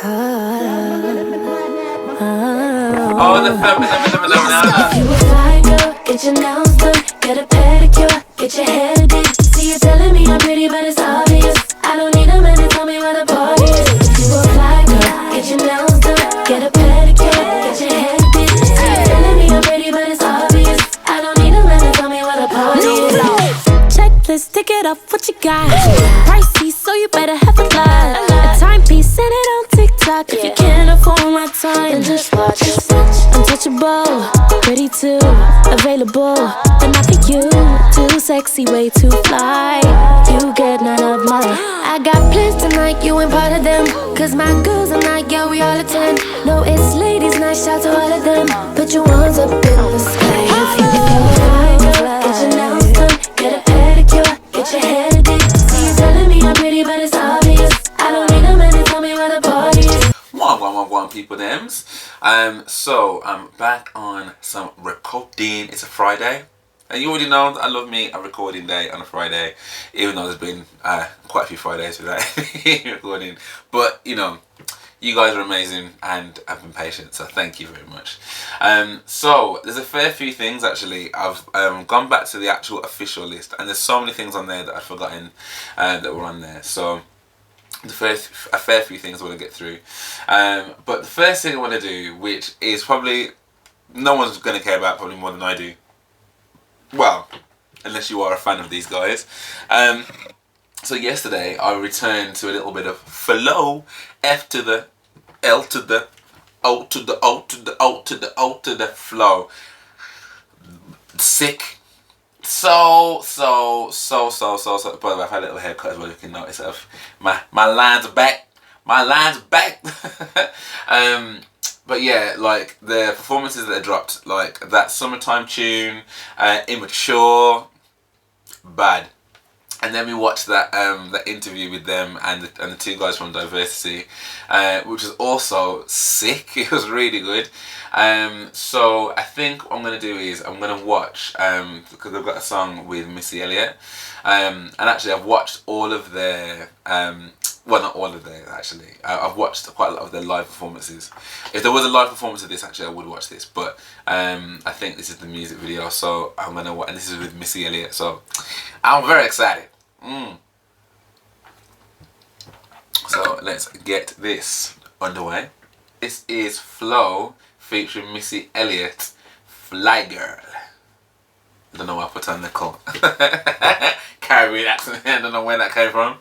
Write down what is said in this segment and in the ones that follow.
Oh, the feminine. You a fly girl, get your nails done, get a pedicure, get your hair did. See you telling me I'm pretty, but it's obvious. I don't need a man to tell me where the party is. You a fly girl, get your nails done, get a pedicure, get your hair did. See you telling me I'm pretty, but it's obvious. I don't need a man to tell me where the party is. Checklist, tick it off, what you got? Pricey, so you better have a lot. A timepiece, send it on TikTok. If you can't afford my time, then just watch. Untouchable, pretty too, available, but not for you. Too sexy, way too fly. You get none of mine. I got plans tonight, you ain't part of them. Cause my girls are not, yeah, we all attend. No, it's ladies' night, shout to all of them. Put your ones up in the sky. If you get your nails done, get a pedicure, get your hair did. See you telling me I'm pretty, but it's obvious. I don't need a man to tell me where the party is. One people thems. So I'm back on some recording. It's a Friday. And you already know that I love me a recording day on a Friday, even though there's been quite a few Fridays without recording. But you know, you guys are amazing and have been patient, so thank you very much. So there's a fair few things actually. I've gone back to the actual official list, and there's so many things on there that I've forgotten that were on there. So a fair few things I want to get through. But the first thing I want to do, which is probably no one's going to care about probably more than I do. Well, unless you are a fan of these guys. So yesterday I returned to a little bit of FLO, F to the L to the O to the O to the O to the O to the flow. Sick. So. By the way, I've had a little haircut as well. You can notice that my lines are back. My lines are back. But yeah, like the performances that dropped, like that summertime tune, Immature, bad. And then we watched that that interview with them and the two guys from Diversity, which was also sick. It was really good. So I think what I'm gonna do is I'm gonna watch because they've got a song with Missy Elliott, and actually I've watched all of their well, not all of their actually. I've watched quite a lot of their live performances. If there was a live performance of this, actually I would watch this. But I think this is the music video, so I'm gonna watch, and this is with Missy Elliott. So I'm very excited. So let's get this underway. This is FLO featuring Missy Elliott, Fly Girl. I don't know why I put on the call. Caribbean accent. I don't know where that came from.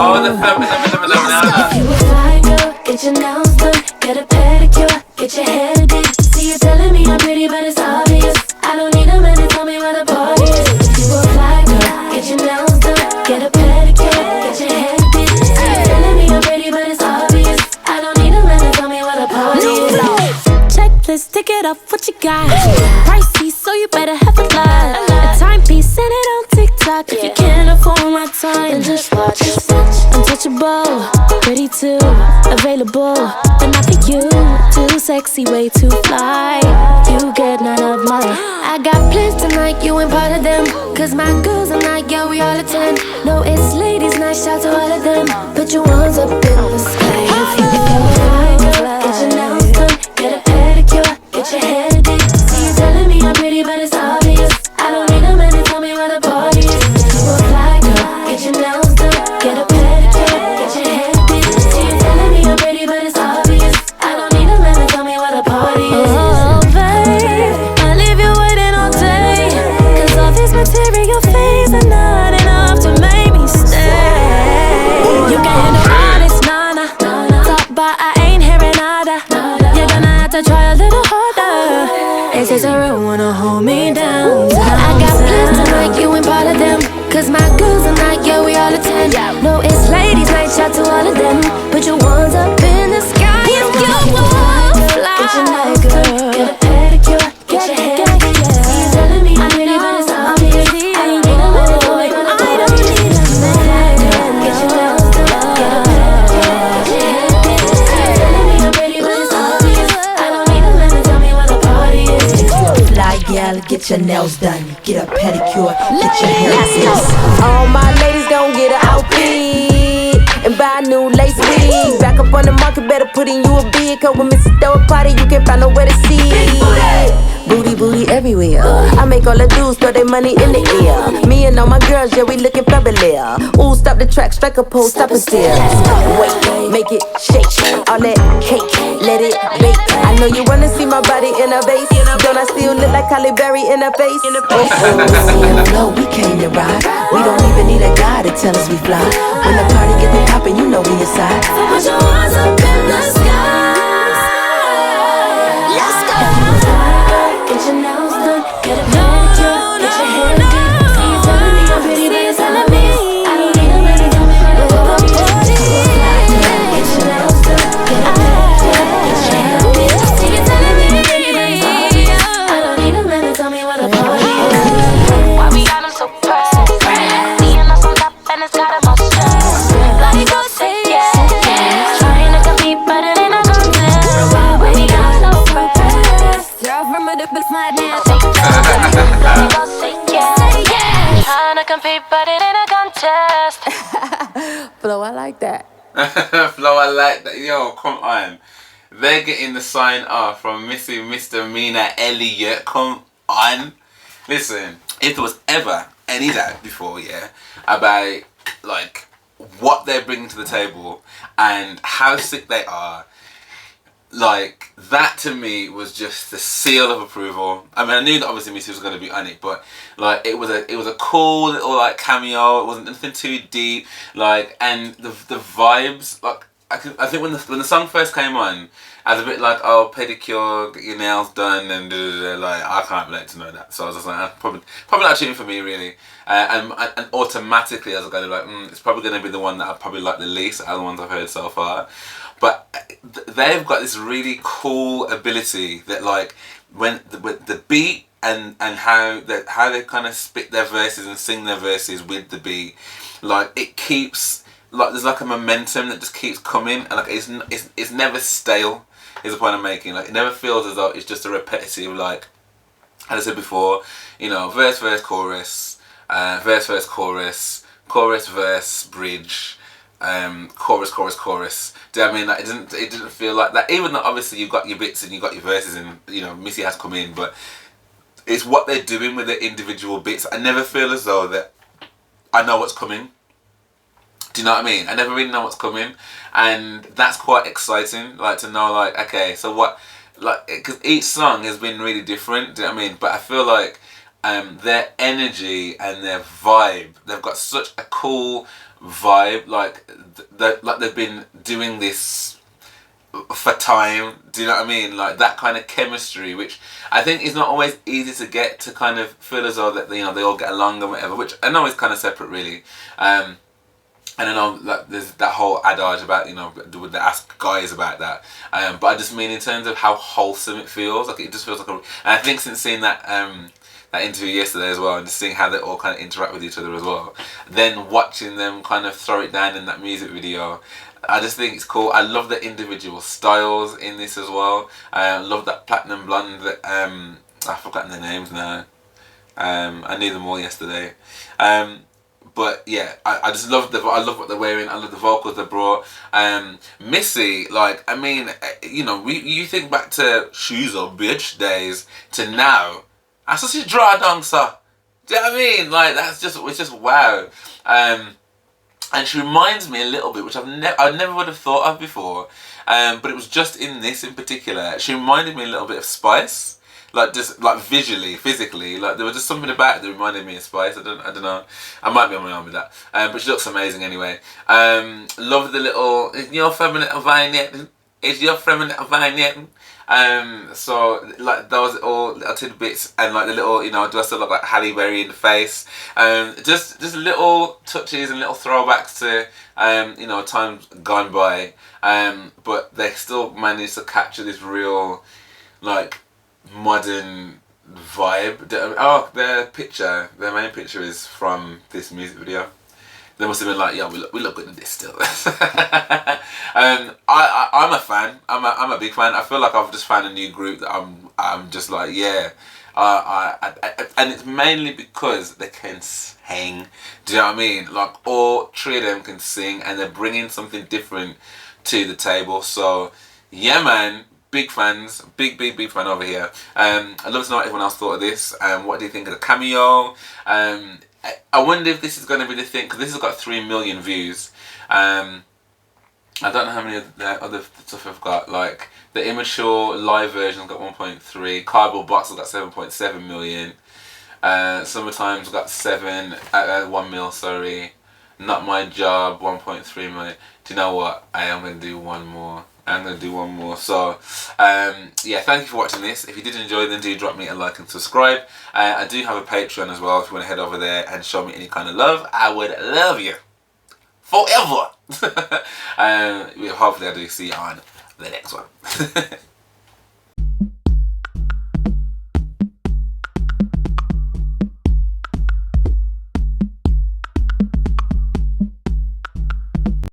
Oh, the feminine. You a fly girl, get your nails done, get a pedicure, get your hair did. See you telling me I'm pretty, but it's obvious. I don't need a man to tell me where the party is. You a fly girl, get your nails done, get a pedicure, get your hair did. See you telling me I'm pretty, but it's obvious. I don't need a man to tell me where the party is. Checklist, tick it off, what you got? Pricey, so you better have a lot. A timepiece, send it on TikTok. If you can't afford my time, then just watch. Untouchable, pretty too, available, but not for you. Too sexy, way too fly. You get none of mine. I got plans tonight, you ain't part of them. Cause my girls are not, yeah, we all attend. No, it's ladies' night, shout to all of them. Put your ones up in the sky. If you get your nails done, get a pedicure, get your hair did. See you telling me I'm pretty, but it's obvious. I don't need a man to tell me where the party is. You a fly girl, get your nails done, get a pedicure, get your hair did. See you telling me I'm pretty, but it's obvious. I don't need a man to tell me where the party is. Oh, babe, I leave you waiting all day. Cause all this material things are not enough to make me stay. You can handle all this, nana. Talk but I ain't hearing nada. You're gonna have to try a little harder. It takes a real one to hold me down. I got plans tonight, you ain't part of them. Cause my girls are not, yeah, we all attend. No, it's ladies' night, shout to all of them. Put your ones up in the sky if you want fly. Get your nails done, get a pedicure, get your hair did. See you telling me I'm pretty, but it's obvious. I don't need a man to tell me where the party is. Get your nails done, get a pedicure, get your hair did. See you telling me I'm pretty, but it's obvious. I don't need a man to tell me where the party is. gal, get your nails done, get a pedicure, get your hair fixed. All my ladies gon' get an outfit and buy a new lace wig. Back up on the market, better put in you a bid. Cause when Mrs. throw a party, you can't find nowhere to see. Booty, booty everywhere. I make all the dudes throw their money in the air. Me and all my girls, yeah, we looking fabulous. Ooh, stop the track, strike a pose, stop and stare. Wait, make it shake, all that cake, let it bake. I know you wanna see my body in a vase. Don't I still look like Halle Berry in a face? Missy and FLO, we came to ride. We don't even need a guy to tell us we fly. When the party get the poppin', you know we inside. So put your hands up in the sky. Let's go. Get your nails done, get a pedicure, get your hair done. See you telling me I'm pretty, but you're telling me I don't need a man to tell me what to do. Get your nails done, get a pedicure, get your hair done. See you telling me I'm pretty, but you're telling me I don't need a man to tell me what to do. Why we got 'em so pressed? Seeing us on top and it's got 'em all stressed. Like go say yeah, trying to compete but it ain't a contest. Why we got no purpose? Girl from a different side now. Like go say yeah, trying to compete but it ain't a contest. FLO, I like that. FLO, I like that. Yo, come on. They're getting the sign off from Missy Elliott. Come on. Listen, if there was ever any doubt before, yeah, about like what they're bringing to the table and how sick they are, like that to me was just the seal of approval. I mean, I knew that obviously Missy was going to be on it, but like it was a cool little like cameo. It wasn't anything too deep, like, and the vibes, like I think when the song first came on, I was a bit like, oh, pedicure, get your nails done, and like I can't relate to know that. So I was just like, probably not tuning for me really. And automatically I was kind of like, it's probably going to be the one that I probably like the least out of the ones I've heard so far. But they've got this really cool ability that like when the beat and how they kind of spit their verses and sing their verses with the beat, like it keeps, like there's like a momentum that just keeps coming, and like it's never stale is the point I'm making. Like it never feels as though it's just a repetitive, like as I said before, you know, verse chorus, verse chorus, chorus verse bridge, chorus. Do you know what I mean? Like it didn't feel like that. Even though obviously you've got your bits and you've got your verses and you know Missy has come in, but it's what they're doing with the individual bits. I never feel as though that I know what's coming. Do you know what I mean? I never really know what's coming, and that's quite exciting. Like to know, like, okay, so what, like, because each song has been really different. Do you know what I mean? But I feel like their energy and their vibe, they've got such a cool vibe. Like they've been doing this for time. Do you know what I mean? Like that kind of chemistry, which I think is not always easy to get, to kind of feel as though that you know they all get along and whatever. Which I know is kind of separate, really. And I know like, there's that whole adage about, you know, would they ask guys about that? But I just mean in terms of how wholesome it feels. Like it just feels like and I think since seeing that that interview yesterday as well, and just seeing how they all kind of interact with each other as well, then watching them kind of throw it down in that music video, I just think it's cool. I love the individual styles in this as well. I love that platinum blonde that I've forgotten their names now. I knew them all yesterday. But yeah, I just love I love what they're wearing. I love the vocals they brought. Missy, like, I mean, you know, you think back to She's a Bitch days to now. I saw she draw dancer. Do you know what I mean? Like it's just wow. And she reminds me a little bit, which I never would have thought of before. But it was just in this in particular. She reminded me a little bit of Spice. Like just like visually, physically, like there was just something about it that reminded me of Spice. I don't know. I might be on my own with that. But she looks amazing anyway. Love the little, is your feminine vine yet? Is your feminine vine yet? So like those all little tidbits and like the little, you know, do I still look like Halle Berry in the face? Just little touches and little throwbacks to you know, times gone by. But they still managed to capture this real like modern vibe. Oh, their main picture is from this music video. They must have been like, yeah, we look good in this still. I'm a fan. I'm a big fan. I feel like I've just found a new group that I'm just like, yeah, And it's mainly because they can sing. Do you know what I mean? Like all three of them can sing, and they're bringing something different to the table. So yeah, man, big fans, big fan over here. I'd love to know what everyone else thought of this. What do you think of the cameo? I wonder if this is going to be the thing, because this has got 3 million views. I don't know how many of the other stuff I've got. Like the immature live version got 1.3. Cardboard Box has got 7.7 million. Summertime's got 1 mil. Sorry. Not My Job 1.3 million. Do you know what? I am gonna do one more. So yeah, thank you for watching this. If you did enjoy, then do drop me a like and subscribe. I do have a Patreon as well. If you want to head over there and show me any kind of love, I would love you forever. Hopefully I do see you on the next one.